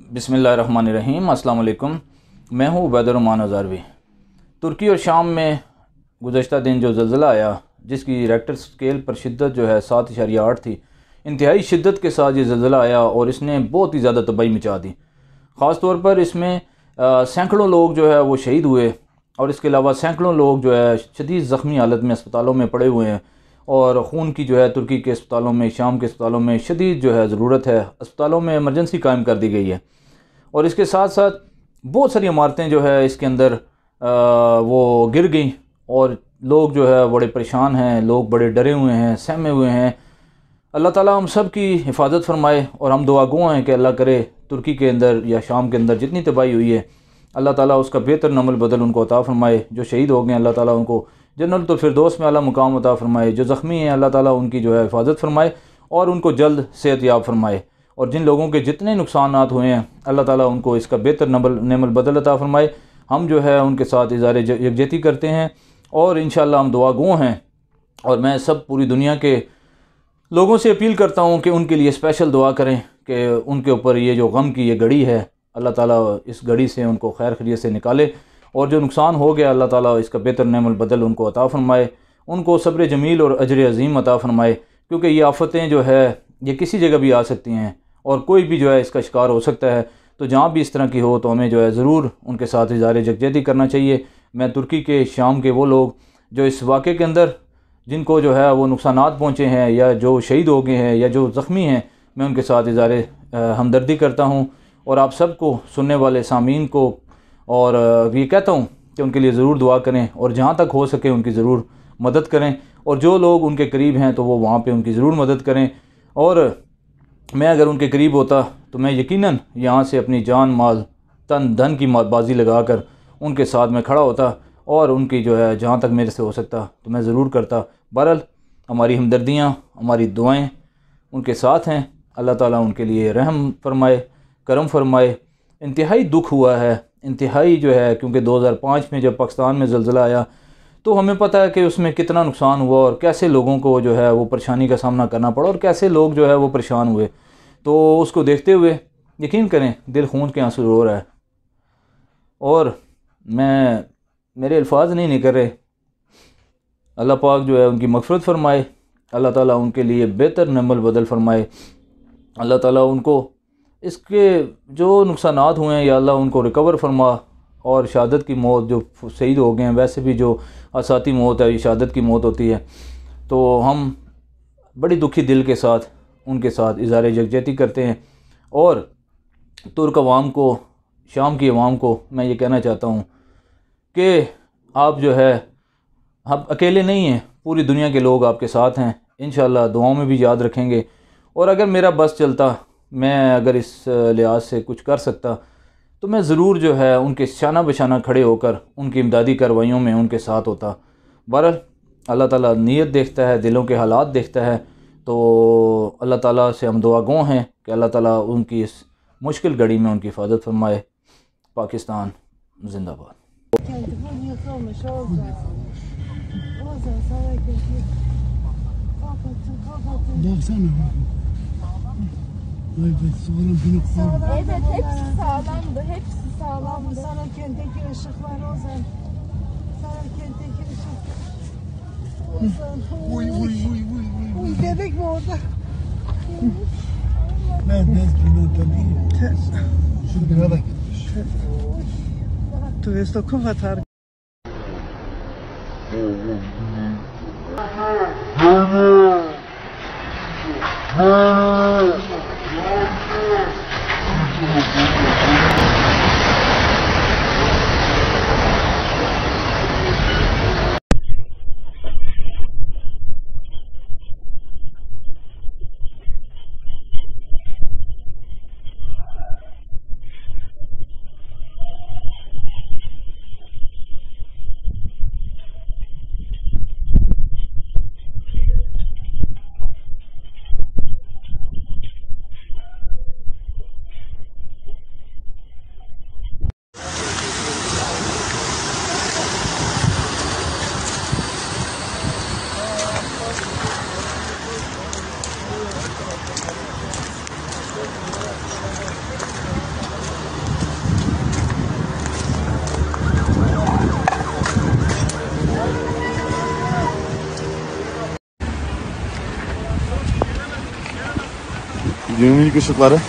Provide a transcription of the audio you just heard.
बिस्मिल्लाहिर्रहमानिर्रहीम। अस्सलाम वालेकुम। मैं हूँ उबैदुर्रहमान अज़हरवी। तुर्की और शाम में गुज़श्ता दिन जो ज़लज़ला आया, जिसकी रेक्टर स्केल पर शिद्दत जो है 7.8 थी, इंतहाई शिद्दत के साथ ये ज़लज़ला आया और इसने बहुत ही ज़्यादा तबाही मचा दी। ख़ास तौर पर इसमें सैकड़ों लोग जो है वो शहीद हुए और इसके अलावा सैकड़ों लोग जो है शदीद ज़ख्मी हालत में अस्पतालों में पड़े हुए हैं और ख़ून की जो है तुर्की के अस्पतालों में, शाम के अस्पतालों में शदीद जो है ज़रूरत है। अस्पतालों में इमरजेंसी कायम कर दी गई है और इसके साथ साथ बहुत सारी इमारतें जो है इसके अंदर वो गिर गई और लोग जो है बड़े परेशान हैं, लोग बड़े डरे हुए हैं, सहमे हुए हैं। अल्लाह ताला हम सब की हिफाजत फरमाए और हम दुआ गो हैं कि अल्लाह करे तुर्की के अंदर या शाम के अंदर जितनी तबाही हुई है, अल्लाह ताला उसका बेहतर नमल बदल उनको अता फरमाए। जो शहीद हो गए अल्लाह ताला उनको जन्नत फिरदौस में आला मुकाम अता फरमाए। जो ज़ख्मी हैं अल्लाह ताला उनकी जो है हिफाजत फरमाए और उनको जल्द सेहत याब फरमाए। और जिन लोगों के जितने नुकसानात हुए हैं अल्लाह ताला उनको इसका बेहतर नमल बदल अता फरमाए। हम जो है उनके साथ इज़हार यकजहती करते हैं और इंशाअल्लाह हम दुआ गो हैं। और मैं सब पूरी दुनिया के लोगों से अपील करता हूँ कि उनके लिए स्पेशल दुआ करें कि उनके ऊपर ये जो गम की ये घड़ी है, अल्लाह ताला इस घड़ी से उनको खैर खैरियत से निकाले और जो नुकसान हो गया अल्लाह ताला इसका बेहतर नेमल बदल उनको अता फरमाए, उनको सब्र जमील और अजर अज़ीम अता फरमाए। क्योंकि ये आफ़तें जो है ये किसी जगह भी आ सकती हैं और कोई भी जो है इसका शिकार हो सकता है। तो जहाँ भी इस तरह की हो तो हमें जो है ज़रूर उनके साथ इज़हार यकजहती करना चाहिए। मैं तुर्की के, शाम के वो लोग जो इस वाक़े के अंदर जिनको जो है वो नुकसानात पहुँचे हैं या जो शहीद हो गए हैं या जो ज़ख्मी हैं, मैं उनके साथ इज़हार हमदर्दी करता हूँ और आप सबको, सुनने वाले सामीन को और ये कहता हूँ कि उनके लिए ज़रूर दुआ करें और जहाँ तक हो सके उनकी ज़रूर मदद करें और जो लोग उनके करीब हैं तो वो वहाँ पे उनकी ज़रूर मदद करें। और मैं अगर उनके करीब होता तो मैं यकीनन यहाँ से अपनी जान, माल, तन, धन की बाजी लगा कर उनके साथ में खड़ा होता और उनकी जो है जहाँ तक मेरे से हो सकता तो मैं ज़रूर करता। बहरहाल हमारी हमदर्दियाँ, हमारी दुआएँ उनके साथ हैं। अल्लाह ताला उनके लिए रहम फरमाए, करम फरमाए। इंतहाई दुख हुआ है, इंतहाई जो है, क्योंकि 2005 में जब पाकिस्तान में ज़लज़ला आया तो हमें पता है कि उसमें कितना नुकसान हुआ और कैसे लोगों को जो है वो परेशानी का सामना करना पड़ा और कैसे लोग जो है वो परेशान हुए। तो उसको देखते हुए यकीन करें दिल खून के आंसू रो रहा है और मेरे अल्फाज नहीं निकल रहे। अल्लाह पाक जो है उनकी मग़फ़िरत फ़रमाए, अल्लाह ताला उनके लिए बेहतर नमल बदल फ़रमाए। अल्लाह ताला उनको इसके जो नुकसानात हुए हैं या अल्लाह उनको रिकवर फरमा और शहादत की मौत, जो शहीद हो गए हैं, वैसे भी जो आसाती मौत है ये शहादत की मौत होती है। तो हम बड़ी दुखी दिल के साथ उनके साथ इज़हार यकजहती करते हैं और तुर्क अवाम को, शाम की अवाम को मैं ये कहना चाहता हूँ कि आप जो है, आप अकेले नहीं हैं, पूरी दुनिया के लोग आपके साथ हैं। इंशाअल्लाह दुआओं में भी याद रखेंगे और अगर मेरा बस चलता, मैं अगर इस लिहाज से कुछ कर सकता तो मैं ज़रूर जो है उनके शाना बशाना खड़े होकर उनकी इमदादी कार्रवाइयों में उनके साथ होता। बहरहाल अल्लाह ताला नीयत देखता है, दिलों के हालात देखता है। तो अल्लाह ताला से हम दुआ गो हैं कि अल्लाह ताला उनकी इस मुश्किल घड़ी में उनकी हिफाजत फरमाए। पाकिस्तान जिंदाबाद। Evet, hepsi sağlamdı, hepsi sağlamdı. Sarıkent'teki ışıklar Ozan. Sarıkent'teki ışık. Ozan. Uy uy uy uy uy. Uy bebek mi orada? Ben bilmem tabii. Şu bina da gitmiş. Tu vezi to kovatar. Dünün ilk ışıkları.